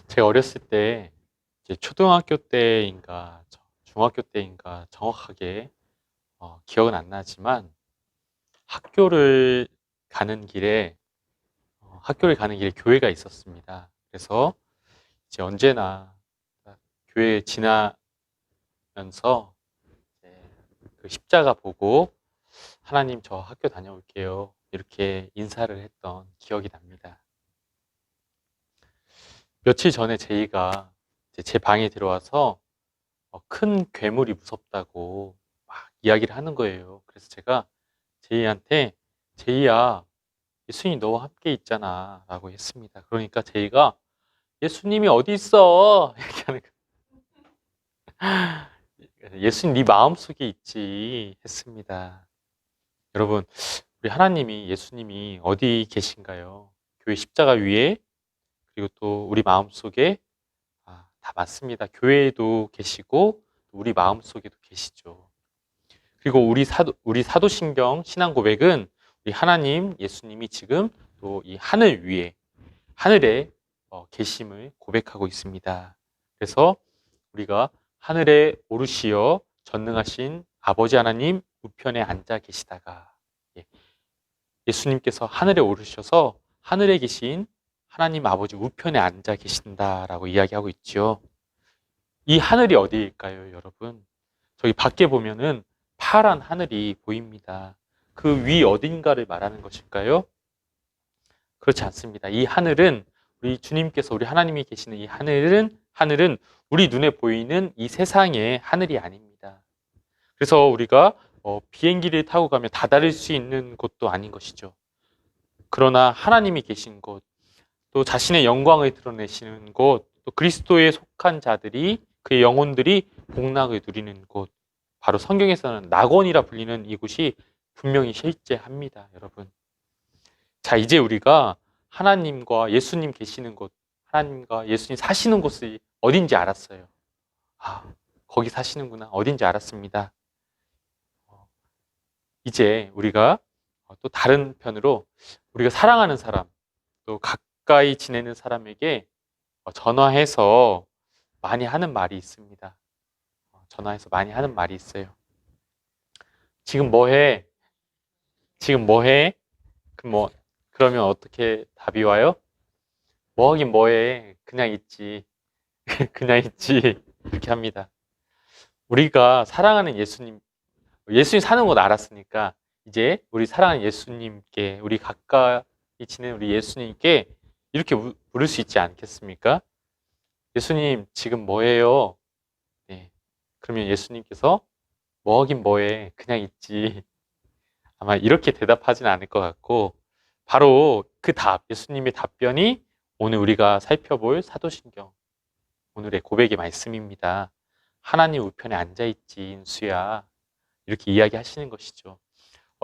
제가 어렸을 때 이제 초등학교 때인가 중학교 때인가 정확하게 기억은 안 나지만 학교를 가는 길에 교회가 있었습니다. 그래서 이제 언제나 교회에 지나면서 이제 그 십자가 보고 하나님 저 학교 다녀올게요. 이렇게 인사를 했던 기억이 납니다. 며칠 전에 제이가 이제 제 방에 들어와서 큰 괴물이 무섭다고 막 이야기를 하는 거예요. 그래서 제가 제이한테 제이야, 예수님이 너와 함께 있잖아 라고 했습니다. 그러니까 제이가 예수님이 어디 있어? 이렇게 하는 거예요. 예수님 네 마음속에 있지 했습니다. 여러분, 우리 하나님이 예수님이 어디 계신가요? 교회 십자가 위에, 그리고 또 우리 마음속에. 다 맞습니다. 교회에도 계시고 우리 마음속에도 계시죠. 그리고 우리 사도신경 신앙 고백은 우리 하나님 예수님이 지금 또 이 하늘에 계심을 고백하고 있습니다. 그래서 우리가 하늘에 오르시어 전능하신 아버지 하나님 우편에 앉아 계시다가, 예수님께서 하늘에 오르셔서 하늘에 계신 하나님 아버지 우편에 앉아 계신다라고 이야기하고 있죠. 이 하늘이 어디일까요, 여러분? 저기 밖에 보면은 파란 하늘이 보입니다. 그 위 어딘가를 말하는 것일까요? 그렇지 않습니다. 이 하늘은 우리 주님께서, 우리 하나님이 계시는 이 하늘은 우리 눈에 보이는 이 세상의 하늘이 아닙니다. 그래서 우리가 비행기를 타고 가면 다다를 수 있는 곳도 아닌 것이죠. 그러나 하나님이 계신 곳, 또 자신의 영광을 드러내시는 곳, 또 그리스도에 속한 자들이, 그의 영혼들이 복락을 누리는 곳, 바로 성경에서는 낙원이라 불리는 이곳이 분명히 실제합니다, 여러분. 자, 이제 우리가 하나님과 예수님 계시는 곳, 하나님과 예수님 사시는 곳이 어딘지 알았어요. 거기 사시는구나. 어딘지 알았습니다. 이제 우리가 또 다른 편으로 우리가 사랑하는 사람, 또 가까이 지내는 사람에게 전화해서 많이 하는 말이 있습니다. 전화해서 많이 하는 말이 있어요. 지금 뭐 해? 지금 뭐 해? 그러면 어떻게 답이 와요? 뭐 하긴 뭐 해? 그냥 있지. 그냥 있지. 이렇게 합니다. 우리가 사랑하는 예수님 사는 곳 알았으니까 이제 우리 사랑하는 예수님께, 우리 가까이 지내는 우리 예수님께 이렇게 물을 수 있지 않겠습니까? 예수님, 지금 뭐 해요? 네. 그러면 예수님께서 뭐 하긴 뭐 해? 그냥 있지. 아마 이렇게 대답하진 않을 것 같고, 바로 그 예수님의 답변이 오늘 우리가 살펴볼 사도신경 오늘의 고백의 말씀입니다. 하나님 우편에 앉아있지, 인수야. 이렇게 이야기하시는 것이죠.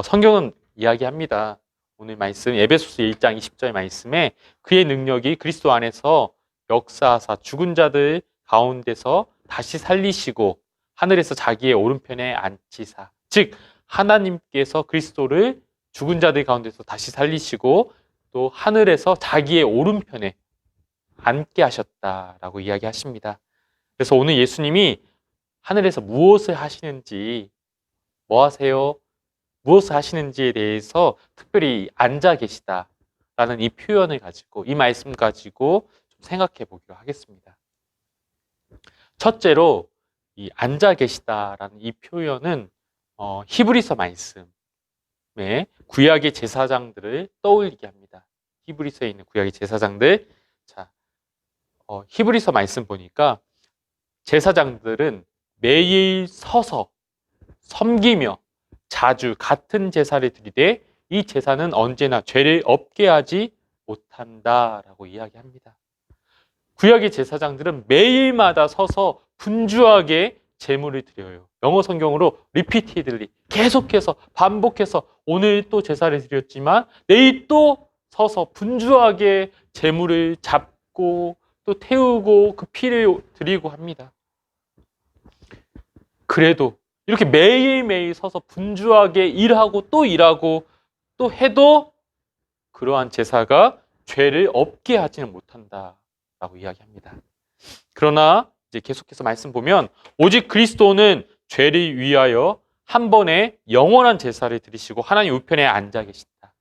성경은 이야기합니다. 오늘 말씀 에베소서 1장 20절 말씀에 그의 능력이 그리스도 안에서 역사하사 죽은 자들 가운데서 다시 살리시고 하늘에서 자기의 오른편에 앉히사, 즉 하나님께서 그리스도를 죽은 자들 가운데서 다시 살리시고 또 하늘에서 자기의 오른편에 앉게 하셨다라고 이야기하십니다. 그래서 오늘 예수님이 하늘에서 무엇을 하시는지, 뭐 하세요? 무엇을 하시는지에 대해서 특별히 앉아 계시다라는 이 표현을 가지고, 이 말씀 가지고 좀 생각해 보기로 하겠습니다. 첫째로 이 앉아 계시다라는 이 표현은 히브리서 말씀에 구약의 제사장들을 떠올리게 합니다. 히브리서에 있는 구약의 제사장들. 자, 히브리서 말씀 보니까 제사장들은 매일 서서 섬기며 자주 같은 제사를 드리되 이 제사는 언제나 죄를 없게 하지 못한다라고 이야기합니다. 구약의 제사장들은 매일마다 서서 분주하게 제물을 드려요. 영어 성경으로 repeatedly, 계속해서 반복해서 오늘 또 제사를 드렸지만 내일 또 서서 분주하게 제물을 잡고 또 태우고 그 피를 드리고 합니다. 그래도 이렇게 매일매일 서서 분주하게 일하고 또 해도 그러한 제사가 죄를 없게 하지는 못한다 라고 이야기합니다. 그러나 이제 계속해서 말씀 보면 오직 그리스도는 죄를 위하여 한 번에 영원한 제사를 드리시고 하나님 우편에 앉아 계신다.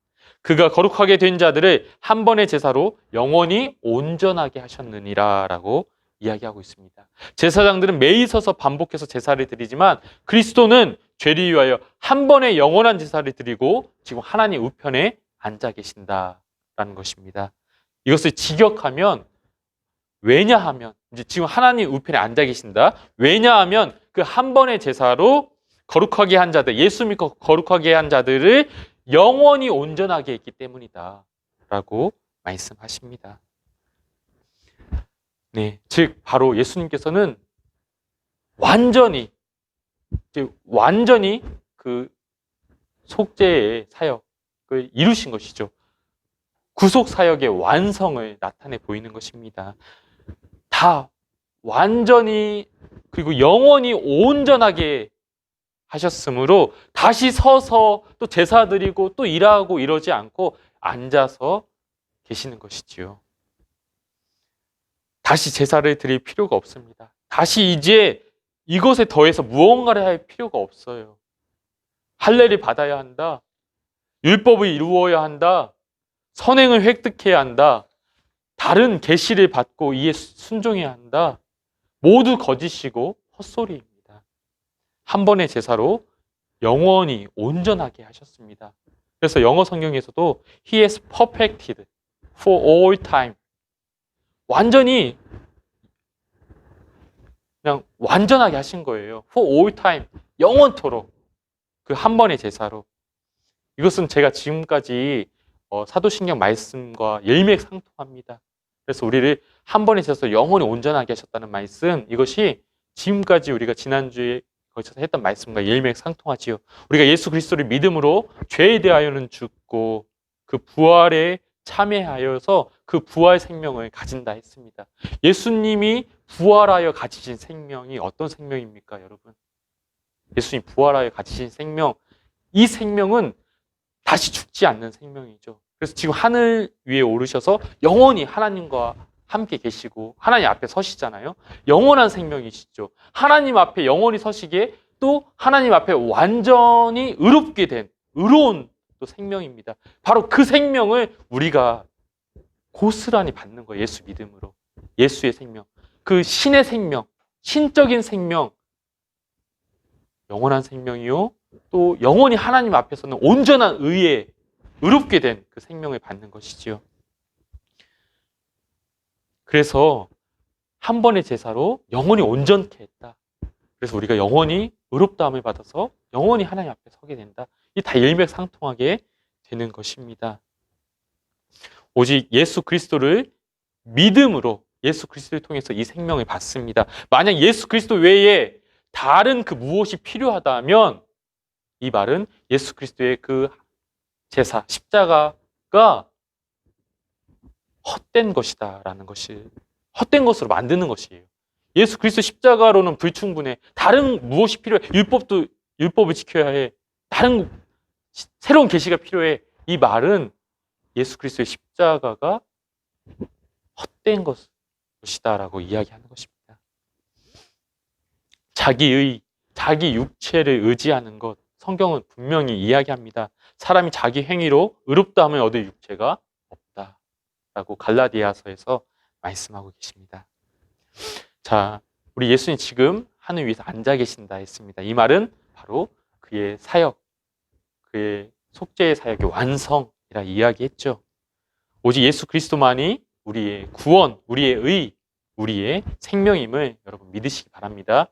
그가 거룩하게 된 자들을 한 번의 제사로 영원히 온전하게 하셨느니라 라고 이야기하고 있습니다. 제사장들은 매일 서서 반복해서 제사를 드리지만 그리스도는 죄를 위하여 한 번의 영원한 제사를 드리고 지금 하나님 우편에 앉아 계신다라는 것입니다. 이것을 직역하면 왜냐하면 이제 지금 하나님 우편에 앉아 계신다. 왜냐하면 그 한 번의 제사로 거룩하게 한 자들, 예수 믿고 거룩하게 한 자들을 영원히 온전하게 했기 때문이다 라고 말씀하십니다. 네, 즉 바로 예수님께서는 완전히 그 속죄의 사역을 이루신 것이죠. 구속 사역의 완성을 나타내 보이는 것입니다. 다 완전히 그리고 영원히 온전하게 하셨으므로 다시 서서 또 제사 드리고 또 일하고 이러지 않고 앉아서 계시는 것이지요. 다시 제사를 드릴 필요가 없습니다. 다시 이제 이것에 더해서 무언가를 할 필요가 없어요. 할례를 받아야 한다. 율법을 이루어야 한다. 선행을 획득해야 한다. 다른 계시를 받고 이에 순종해야 한다. 모두 거짓이고 헛소리입니다. 한 번의 제사로 영원히 온전하게 하셨습니다. 그래서 영어 성경에서도 He has perfected for all time. 완전히 그냥 완전하게 하신 거예요. For all time. 영원토록. 그 한 번의 제사로. 이것은 제가 지금까지 사도신경 말씀과 일맥상통합니다. 그래서 우리를 한 번의 제사로 영원히 온전하게 하셨다는 말씀, 이것이 지금까지 우리가 지난주에 거쳐서 했던 말씀과 일맥상통하지요. 우리가 예수 그리스도를 믿음으로 죄에 대하여는 죽고 그 부활에 참여하여서 그 부활 생명을 가진다 했습니다. 예수님이 부활하여 가지신 생명이 어떤 생명입니까, 여러분? 예수님 부활하여 가지신 생명, 이 생명은 다시 죽지 않는 생명이죠. 그래서 지금 하늘 위에 오르셔서 영원히 하나님과 함께 계시고 하나님 앞에 서시잖아요. 영원한 생명이시죠. 하나님 앞에 영원히 서시기에 또 하나님 앞에 완전히 의롭게 된 의로운 또 생명입니다. 바로 그 생명을 우리가 고스란히 받는 거예요. 예수 믿음으로. 예수의 생명. 그 신의 생명, 신적인 생명, 영원한 생명이요. 또 영원히 하나님 앞에서는 온전한 의에 의롭게 된 그 생명을 받는 것이지요. 그래서 한 번의 제사로 영원히 온전케 했다. 그래서 우리가 영원히 의롭다함을 받아서 영원히 하나님 앞에 서게 된다. 이 다 일맥상통하게 되는 것입니다. 오직 예수 그리스도를 믿음으로 예수 그리스도를 통해서 이 생명을 받습니다. 만약 예수 그리스도 외에 다른 그 무엇이 필요하다면 이 말은 예수 그리스도의 그 제사, 십자가가 헛된 것이다 라는 것이 헛된 것으로 만드는 것이에요. 예수 그리스도 십자가로는 불충분해. 다른 무엇이 필요해? 율법을 지켜야 해. 다른 새로운 계시가 필요해. 이 말은 예수 그리스도의 십자가가 헛된 것이다 라고 이야기하는 것입니다. 자기 육체를 의지하는 것, 성경은 분명히 이야기합니다. 사람이 자기 행위로 의롭다함을 얻을 육체가 없다 라고 갈라디아서에서 말씀하고 계십니다. 자, 우리 예수님 지금 하늘 위에서 앉아 계신다 했습니다. 이 말은 바로 그의 사역, 그의 속죄의 사역의 완성이라 이야기했죠. 오직 예수 그리스도만이 우리의 구원, 우리의 의, 우리의 생명임을 여러분 믿으시기 바랍니다.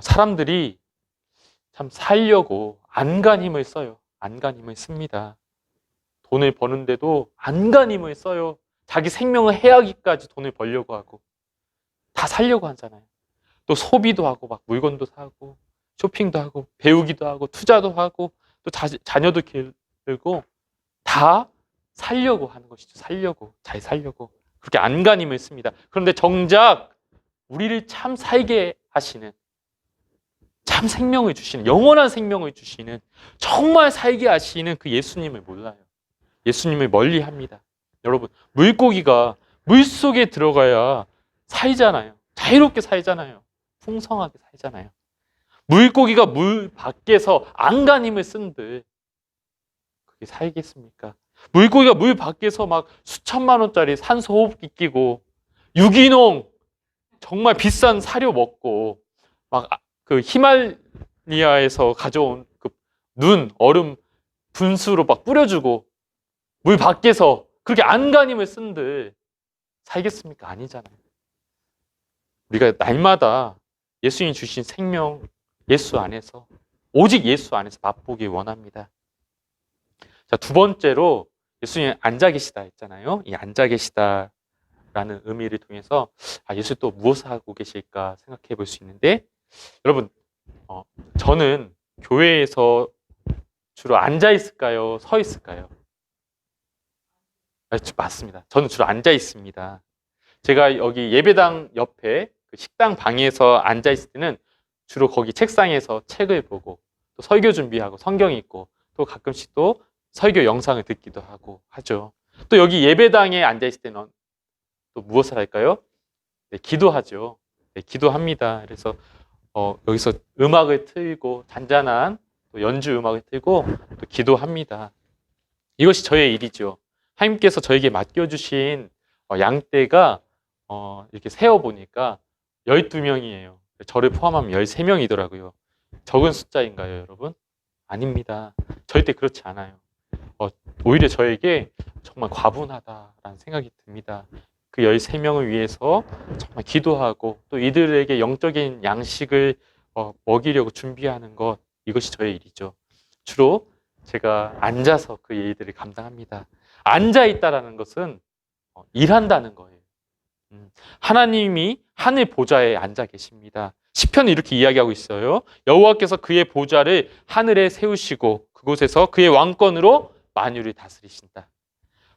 사람들이 참 살려고 안간 힘을 써요. 안간 힘을 씁니다. 돈을 버는데도 안간 힘을 써요. 자기 생명을 해하기까지 돈을 벌려고 하고 다 살려고 하잖아요. 또 소비도 하고 막 물건도 사고 쇼핑도 하고 배우기도 하고 투자도 하고 또 자녀도 기르고 다 살려고 하는 것이죠. 잘 살려고 그렇게 안간 힘을 씁니다. 그런데 정작 우리를 참 살게 하시는, 참 생명을 주시는, 영원한 생명을 주시는, 정말 살게 하시는 그 예수님을 몰라요. 예수님을 멀리합니다. 여러분, 물고기가 물속에 들어가야 살잖아요. 자유롭게 살잖아요. 풍성하게 살잖아요. 물고기가 물 밖에서 안간힘을 쓴들 그게 살겠습니까? 물고기가 물 밖에서 막 수천만 원짜리 산소 호흡기 끼고 유기농 정말 비싼 사료 먹고 막 그 히말리아에서 가져온 그 눈, 얼음 분수로 막 뿌려주고 물 밖에서 그렇게 안간힘을 쓴들 살겠습니까? 아니잖아요. 우리가 날마다 예수님이 주신 생명 예수 안에서 오직 예수 안에서 맛보기 원합니다. 자, 두 번째로 예수님 앉아 계시다 했잖아요. 이 앉아 계시다라는 의미를 통해서 예수 또 무엇을 하고 계실까 생각해 볼 수 있는데 여러분 저는 교회에서 주로 앉아 있을까요? 서 있을까요? 맞습니다. 저는 주로 앉아 있습니다. 제가 여기 예배당 옆에 그 식당 방에서 앉아 있을 때는 주로 거기 책상에서 책을 보고 또 설교 준비하고 성경 읽고 또 가끔씩 또 설교 영상을 듣기도 하고 하죠. 또 여기 예배당에 앉아 있을 때는 또 무엇을 할까요? 네, 기도하죠. 네, 기도합니다. 그래서 여기서 음악을 틀고 잔잔한 또 연주 음악을 틀고 또 기도합니다. 이것이 저의 일이죠. 하나님께서 저에게 맡겨주신 양떼가 이렇게 세어보니까 12명이에요. 저를 포함하면 13명이더라고요. 적은 숫자인가요, 여러분? 아닙니다. 절대 그렇지 않아요. 오히려 저에게 정말 과분하다라는 생각이 듭니다. 그 13명을 위해서 정말 기도하고 또 이들에게 영적인 양식을 먹이려고 준비하는 것, 이것이 저의 일이죠. 주로 제가 앉아서 그 일들을 감당합니다. 앉아있다라는 것은 일한다는 거예요. 하나님이 하늘 보좌에 앉아 계십니다. 시편은 이렇게 이야기하고 있어요. 여호와께서 그의 보좌를 하늘에 세우시고 그곳에서 그의 왕권으로 만유를 다스리신다.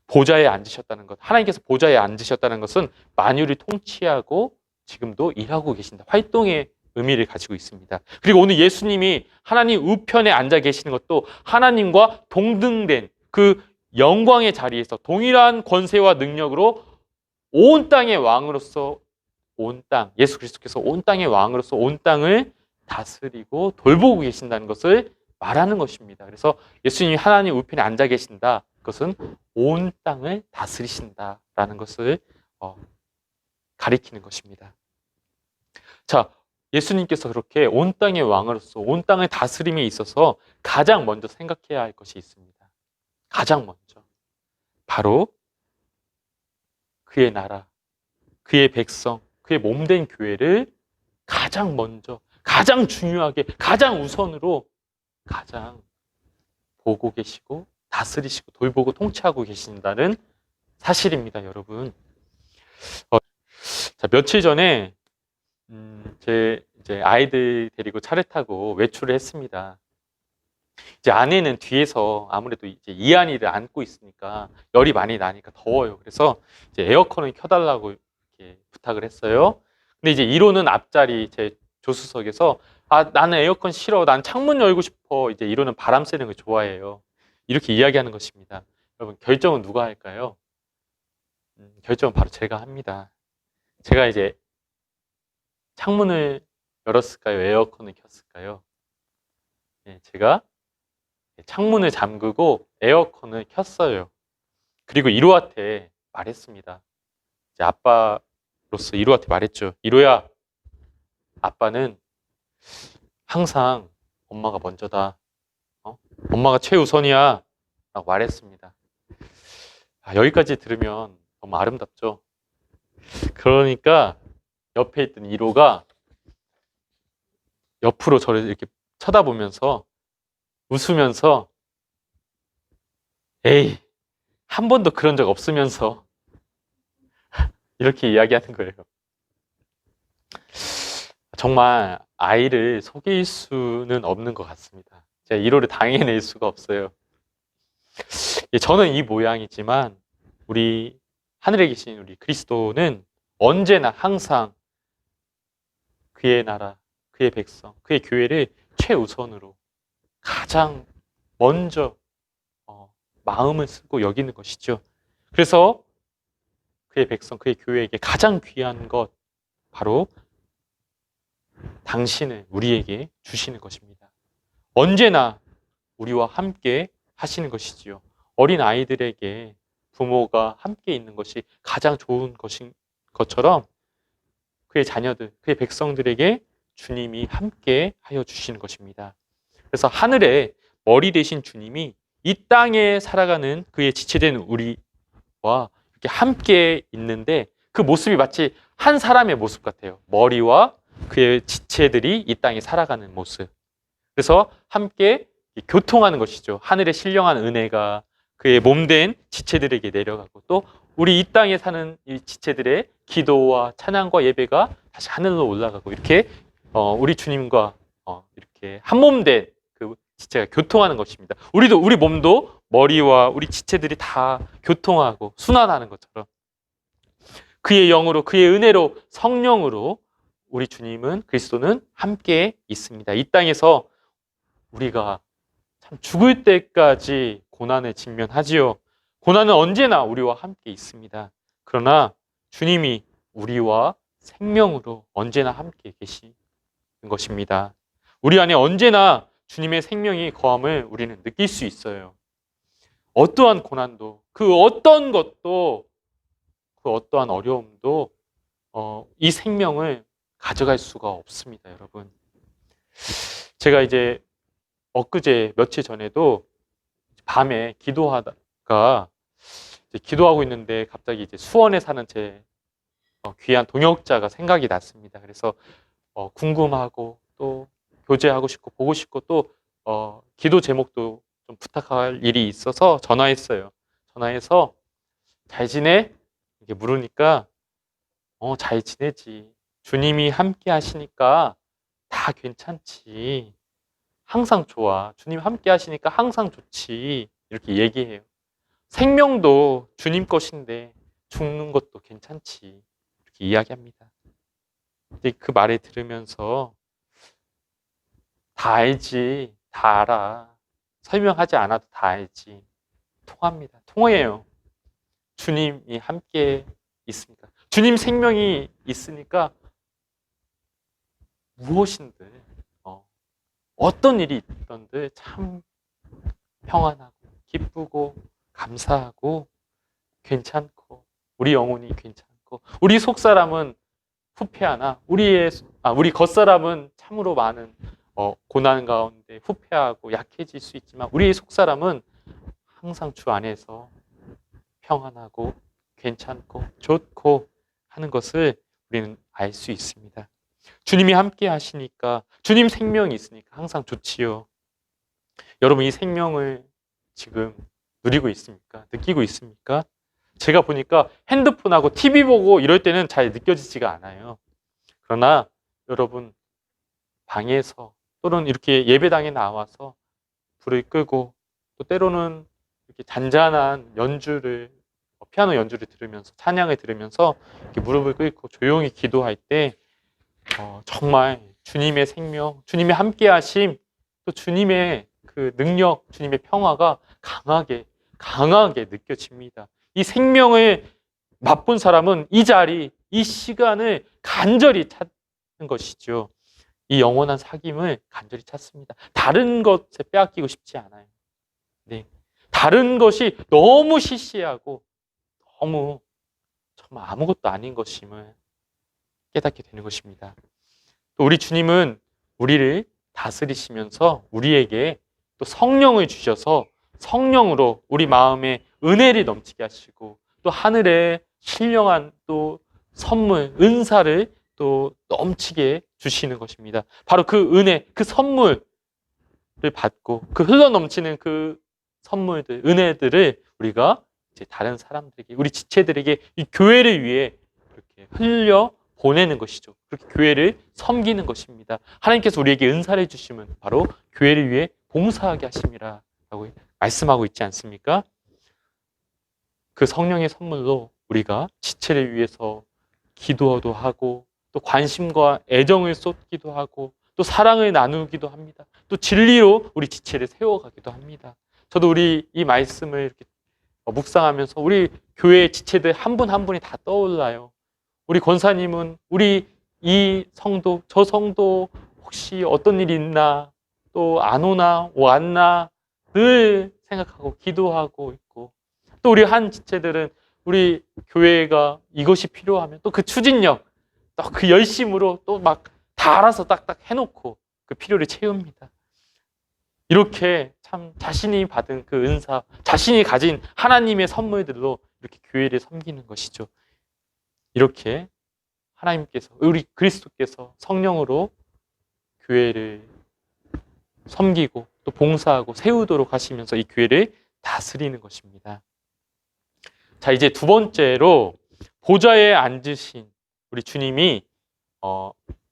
보좌에 앉으셨다는 것, 하나님께서 보좌에 앉으셨다는 것은 만유를 통치하고 지금도 일하고 계신다. 활동의 의미를 가지고 있습니다. 그리고 오늘 예수님이 하나님 우편에 앉아 계시는 것도 하나님과 동등된 그 영광의 자리에서 동일한 권세와 능력으로 온 땅의 왕으로서 예수 그리스도께서 온 땅의 왕으로서 온 땅을 다스리고 돌보고 계신다는 것을 말하는 것입니다. 그래서 예수님이 하나님 우편에 앉아 계신다. 그것은 온 땅을 다스리신다라는 것을 가리키는 것입니다. 자, 예수님께서 그렇게 온 땅의 왕으로서 온 땅의 다스림에 있어서 가장 먼저 생각해야 할 것이 있습니다. 가장 먼저 바로 그의 나라, 그의 백성, 그의 몸된 교회를 가장 먼저, 가장 중요하게, 가장 우선으로 가장 보고 계시고 다스리시고 돌보고 통치하고 계신다는 사실입니다, 여러분. 자, 며칠 전에 제 이제 아이들 데리고 차를 타고 외출을 했습니다. 이제 아내는 뒤에서 아무래도 이제 이한이를 안고 있으니까 열이 많이 나니까 더워요. 그래서 이제 에어컨을 켜달라고 이렇게 부탁을 했어요. 근데 이제 1호는 앞자리 제 조수석에서 나는 에어컨 싫어. 난 창문 열고 싶어. 이제 1호는 바람 쐬는 걸 좋아해요. 이렇게 이야기하는 것입니다. 여러분, 결정은 누가 할까요? 결정은 바로 제가 합니다. 제가 이제 창문을 열었을까요? 에어컨을 켰을까요? 네, 제가 창문을 잠그고 에어컨을 켰어요. 그리고 1호한테 말했습니다. 이제 아빠로서 1호한테 말했죠. 1호야, 아빠는 항상 엄마가 먼저다. 엄마가 최우선이야. 라고 말했습니다. 여기까지 들으면 너무 아름답죠? 그러니까 옆에 있던 1호가 옆으로 저를 이렇게 쳐다보면서 웃으면서 에이, 한 번도 그런 적 없으면서 이렇게 이야기하는 거예요. 정말 아이를 속일 수는 없는 것 같습니다. 제가 1호를 당해낼 수가 없어요. 저는 이 모양이지만 우리 하늘에 계신 우리 그리스도는 언제나 항상 그의 나라, 그의 백성, 그의 교회를 최우선으로 가장 먼저 마음을 쓰고 여기는 것이죠. 그래서 그의 백성, 그의 교회에게 가장 귀한 것 바로 당신을 우리에게 주시는 것입니다. 언제나 우리와 함께 하시는 것이지요. 어린 아이들에게 부모가 함께 있는 것이 가장 좋은 것인 것처럼 그의 자녀들, 그의 백성들에게 주님이 함께 하여 주시는 것입니다. 그래서 하늘의 머리 되신 주님이 이 땅에 살아가는 그의 지체된 우리와 이렇게 함께 있는데 그 모습이 마치 한 사람의 모습 같아요. 머리와 그의 지체들이 이 땅에 살아가는 모습. 그래서 함께 교통하는 것이죠. 하늘의 신령한 은혜가 그의 몸된 지체들에게 내려가고 또 우리 이 땅에 사는 이 지체들의 기도와 찬양과 예배가 다시 하늘로 올라가고 이렇게 우리 주님과 이렇게 한 몸된 그 지체가 교통하는 것입니다. 우리 몸도 머리와 우리 지체들이 다 교통하고 순환하는 것처럼 그의 영으로 그의 은혜로 성령으로 우리 주님은 그리스도는 함께 있습니다. 이 땅에서 우리가 참 죽을 때까지 고난에 직면하지요. 고난은 언제나 우리와 함께 있습니다. 그러나 주님이 우리와 생명으로 언제나 함께 계시는 것입니다. 우리 안에 언제나 주님의 생명이 거함을 우리는 느낄 수 있어요. 어떠한 고난도, 그 어떤 것도, 그 어떠한 어려움도 이 생명을 가져갈 수가 없습니다, 여러분. 제가 이제 엊그제 며칠 전에도 밤에 기도하다가 기도하고 있는데 갑자기 이제 수원에 사는 제 귀한 동역자가 생각이 났습니다. 그래서 궁금하고 또 교제하고 싶고 보고 싶고 또 기도 제목도 좀 부탁할 일이 있어서 전화했어요. 전화해서 잘 지내? 이렇게 물으니까 잘 지내지. 주님이 함께 하시니까 다 괜찮지. 항상 좋아. 주님 함께 하시니까 항상 좋지. 이렇게 얘기해요. 생명도 주님 것인데 죽는 것도 괜찮지. 이렇게 이야기합니다. 근데 그 말을 들으면서 다 알지. 다 알아. 설명하지 않아도 다 알지. 통합니다. 통해요. 주님이 함께 있으니까. 주님 생명이 있으니까 무엇인들 어떤 일이 있던들 참 평안하고 기쁘고 감사하고 괜찮고 우리 영혼이 괜찮고 우리 속사람은 후패하나 우리 겉사람은 참으로 많은 고난 가운데 후패하고 약해질 수 있지만 우리 속사람은 항상 주 안에서 평안하고 괜찮고 좋고 하는 것을 우리는 알 수 있습니다. 주님이 함께 하시니까 주님 생명이 있으니까 항상 좋지요. 여러분 이 생명을 지금 누리고 있습니까? 느끼고 있습니까? 제가 보니까 핸드폰하고 TV 보고 이럴 때는 잘 느껴지지가 않아요. 그러나 여러분 방에서 또는 이렇게 예배당에 나와서 불을 끄고 또 때로는 이렇게 잔잔한 연주를 피아노 연주를 들으면서 찬양을 들으면서 이렇게 무릎을 꿇고 조용히 기도할 때 정말 주님의 생명, 주님의 함께하심, 또 주님의 그 능력, 주님의 평화가 강하게 느껴집니다. 이 생명을 맛본 사람은 이 자리, 이 시간을 간절히 찾는 것이죠. 이 영원한 사귐을 간절히 찾습니다. 다른 것에 빼앗기고 싶지 않아요. 네. 다른 것이 너무 시시하고 너무 정말 아무것도 아닌 것임을 깨닫게 되는 것입니다. 또 우리 주님은 우리를 다스리시면서 우리에게 또 성령을 주셔서 성령으로 우리 마음에 은혜를 넘치게 하시고 또 하늘의 신령한 또 선물, 은사를 또 넘치게 주시는 것입니다. 바로 그 은혜, 그 선물을 받고 그 흘러넘치는 그 선물들, 은혜들을 우리가 이제 다른 사람들에게, 우리 지체들에게 이 교회를 위해 이렇게 흘려 보내는 것이죠. 그렇게 교회를 섬기는 것입니다. 하나님께서 우리에게 은사를 주시면 바로 교회를 위해 봉사하게 하심이라 라고 말씀하고 있지 않습니까? 그 성령의 선물로 우리가 지체를 위해서 기도도 하고 또 관심과 애정을 쏟기도 하고 또 사랑을 나누기도 합니다. 또 진리로 우리 지체를 세워가기도 합니다. 저도 우리 이 말씀을 이렇게 묵상하면서 우리 교회 지체들 한 분 한 분이 다 떠올라요. 우리 권사님은 우리 이 성도, 저 성도 혹시 어떤 일이 있나, 또 안 오나, 왔나 늘 생각하고 기도하고 있고, 또 우리 한 지체들은 우리 교회가 이것이 필요하면 또 그 추진력, 또 그 열심으로 또 막 다 알아서 딱딱 해놓고 그 필요를 채웁니다. 이렇게 참 자신이 받은 그 은사, 자신이 가진 하나님의 선물들로 이렇게 교회를 섬기는 것이죠. 이렇게 하나님께서, 우리 그리스도께서 성령으로 교회를 섬기고 또 봉사하고 세우도록 하시면서 이 교회를 다스리는 것입니다. 자, 이제 두 번째로 보좌에 앉으신 우리 주님이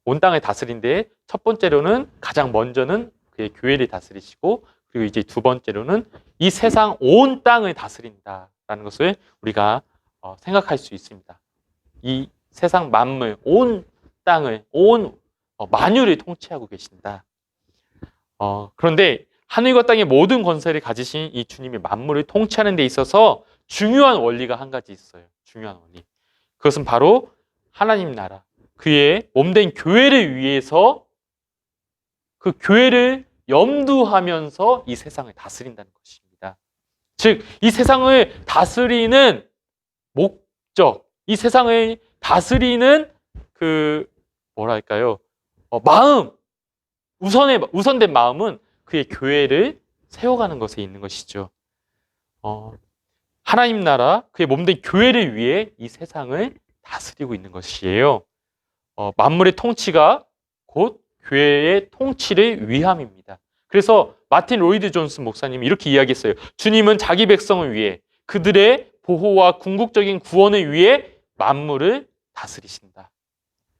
온 땅을 다스린데, 첫 번째로는 가장 먼저는 그의 교회를 다스리시고, 그리고 이제 두 번째로는 이 세상 온 땅을 다스린다라는 것을 우리가 생각할 수 있습니다. 이 세상 만물, 온 땅을, 온 만유를 통치하고 계신다. 그런데 하늘과 땅의 모든 권세를 가지신 이 주님이 만물을 통치하는 데 있어서 중요한 원리가 한 가지 있어요. 중요한 원리. 그것은 바로 하나님 나라, 그의 몸된 교회를 위해서 그 교회를 염두하면서 이 세상을 다스린다는 것입니다. 즉, 이 세상을 다스리는 목적, 이 세상을 다스리는 그 뭐랄까요? 마음, 우선된 마음은 그의 교회를 세워가는 것에 있는 것이죠. 하나님 나라, 그의 몸된 교회를 위해 이 세상을 다스리고 있는 것이에요. 만물의 통치가 곧 교회의 통치를 위함입니다. 그래서 마틴 로이드 존슨 목사님이 이렇게 이야기했어요. 주님은 자기 백성을 위해, 그들의 보호와 궁극적인 구원을 위해 만물을 다스리신다.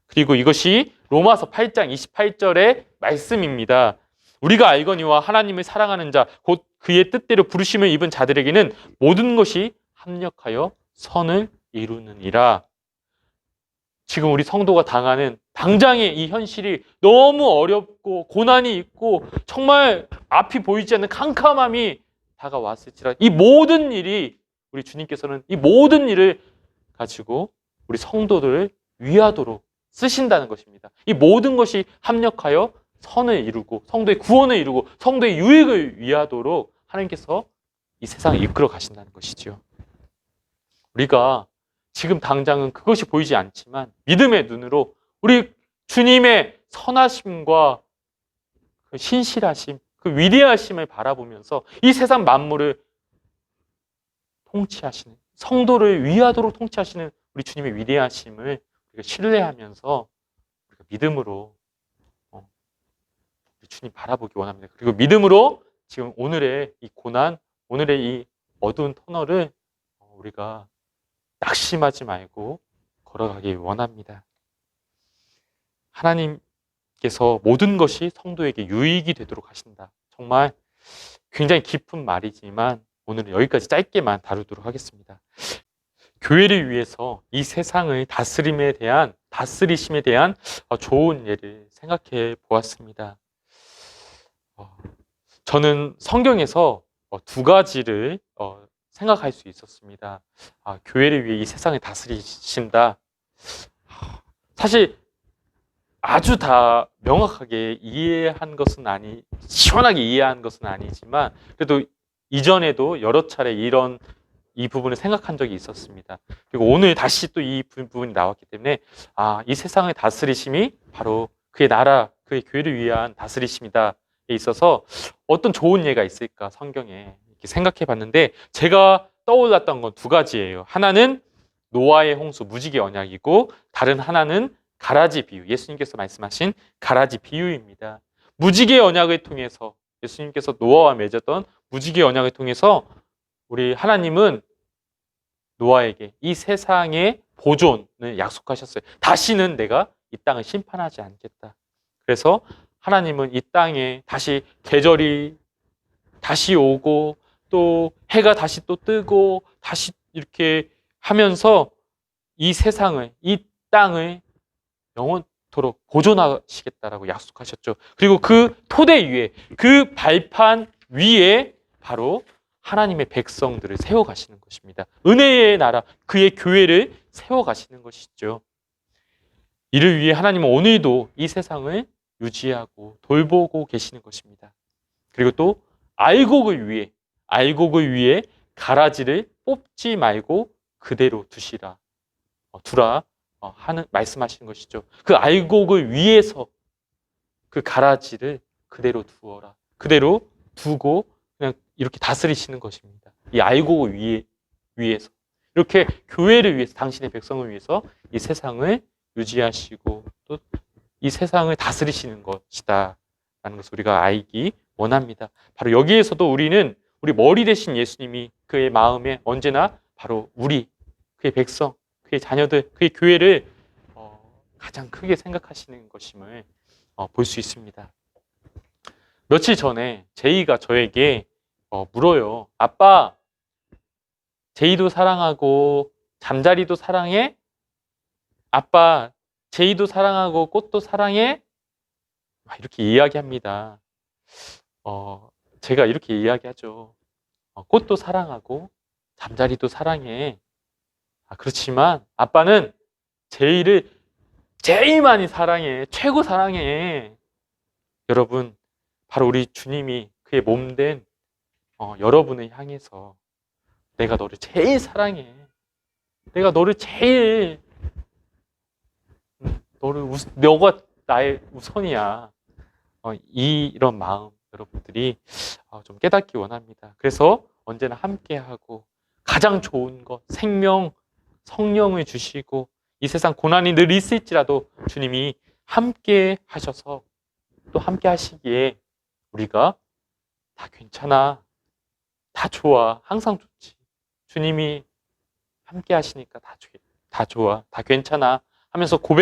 그리고 이것이 로마서 8장 28절의 말씀입니다. 우리가 알거니와 하나님을 사랑하는 자, 곧 그의 뜻대로 부르심을 입은 자들에게는 모든 것이 합력하여 선을 이루느니라. 지금 우리 성도가 당하는 당장의 이 현실이 너무 어렵고 고난이 있고 정말 앞이 보이지 않는 캄캄함이 다가왔을지라도 이 모든 일이, 우리 주님께서는 이 모든 일을 가지고 우리 성도들을 위하도록 쓰신다는 것입니다. 이 모든 것이 합력하여 선을 이루고 성도의 구원을 이루고 성도의 유익을 위하도록 하나님께서 이 세상을 이끌어 가신다는 것이죠. 우리가 지금 당장은 그것이 보이지 않지만 믿음의 눈으로 우리 주님의 선하심과 그 신실하심, 그 위대하심을 바라보면서 이 세상 만물을 통치하시는, 성도를 위하도록 통치하시는 우리 주님의 위대하심을 우리가 신뢰하면서 우리가 믿음으로 우리 주님 바라보기 원합니다. 그리고 믿음으로 지금 오늘의 이 고난, 오늘의 이 어두운 터널을 우리가 낙심하지 말고 걸어가기 원합니다. 하나님께서 모든 것이 성도에게 유익이 되도록 하신다. 정말 굉장히 깊은 말이지만 오늘은 여기까지 짧게만 다루도록 하겠습니다. 교회를 위해서 이 세상의 다스리심에 대한 좋은 예를 생각해 보았습니다. 저는 성경에서 두 가지를 생각할 수 있었습니다. 교회를 위해 이 세상을 다스리신다. 사실 아주 다 명확하게 시원하게 이해한 것은 아니지만 그래도 이전에도 여러 차례 이 부분을 생각한 적이 있었습니다. 그리고 오늘 다시 또 이 부분이 나왔기 때문에 이 세상의 다스리심이 바로 그의 나라, 그의 교회를 위한 다스리심이다에 있어서 어떤 좋은 예가 있을까 성경에 이렇게 생각해 봤는데 제가 떠올랐던 건 두 가지예요. 하나는 노아의 홍수, 무지개 언약이고 다른 하나는 가라지 비유, 예수님께서 말씀하신 가라지 비유입니다. 무지개 언약을 통해서 예수님께서 노아와 맺었던 무지개 언약을 통해서 우리 하나님은 노아에게 이 세상의 보존을 약속하셨어요. 다시는 내가 이 땅을 심판하지 않겠다. 그래서 하나님은 이 땅에 다시 계절이 다시 오고 또 해가 다시 또 뜨고 다시 이렇게 하면서 이 세상을, 이 땅을 영원토록 보존하시겠다라고 약속하셨죠. 그리고 그 토대 위에, 그 발판 위에 바로 하나님의 백성들을 세워가시는 것입니다. 은혜의 나라, 그의 교회를 세워가시는 것이죠. 이를 위해 하나님은 오늘도 이 세상을 유지하고 돌보고 계시는 것입니다. 그리고 또 알곡을 위해 가라지를 뽑지 말고 그대로 두라 하는 말씀하시는 것이죠. 그 알곡을 위해서 그 가라지를 그대로 두어라. 그대로 두고 그냥 이렇게 다스리시는 것입니다. 이 알곡을 위해서 이렇게 교회를 위해서, 당신의 백성을 위해서 이 세상을 유지하시고 또 이 세상을 다스리시는 것이다 라는 것을 우리가 알기 원합니다. 바로 여기에서도 우리 머리 대신 예수님이 그의 마음에 언제나 바로 그의 백성, 그의 자녀들, 그의 교회를 가장 크게 생각하시는 것임을 볼 수 있습니다. 며칠 전에 제이가 저에게 물어요. 아빠, 제이도 사랑하고 잠자리도 사랑해? 아빠, 제이도 사랑하고 꽃도 사랑해? 이렇게 이야기합니다. 제가 이렇게 이야기하죠. 꽃도 사랑하고 잠자리도 사랑해. 그렇지만 아빠는 제이를 제일 많이 사랑해. 최고 사랑해. 여러분, 바로 우리 주님이 그의 몸된 여러분을 향해서 내가 너를 제일 사랑해. 내가 너를 제일 너가 나의 우선이야. 이런 마음 여러분들이 좀 깨닫기 원합니다. 그래서 언제나 함께하고 가장 좋은 것, 생명, 성령을 주시고 이 세상 고난이 늘 있을지라도 주님이 함께 하셔서 또 함께 하시기에 우리가 다 괜찮아, 다 좋아, 항상 좋지. 주님이 함께 하시니까 다 좋아, 다 괜찮아 하면서 고백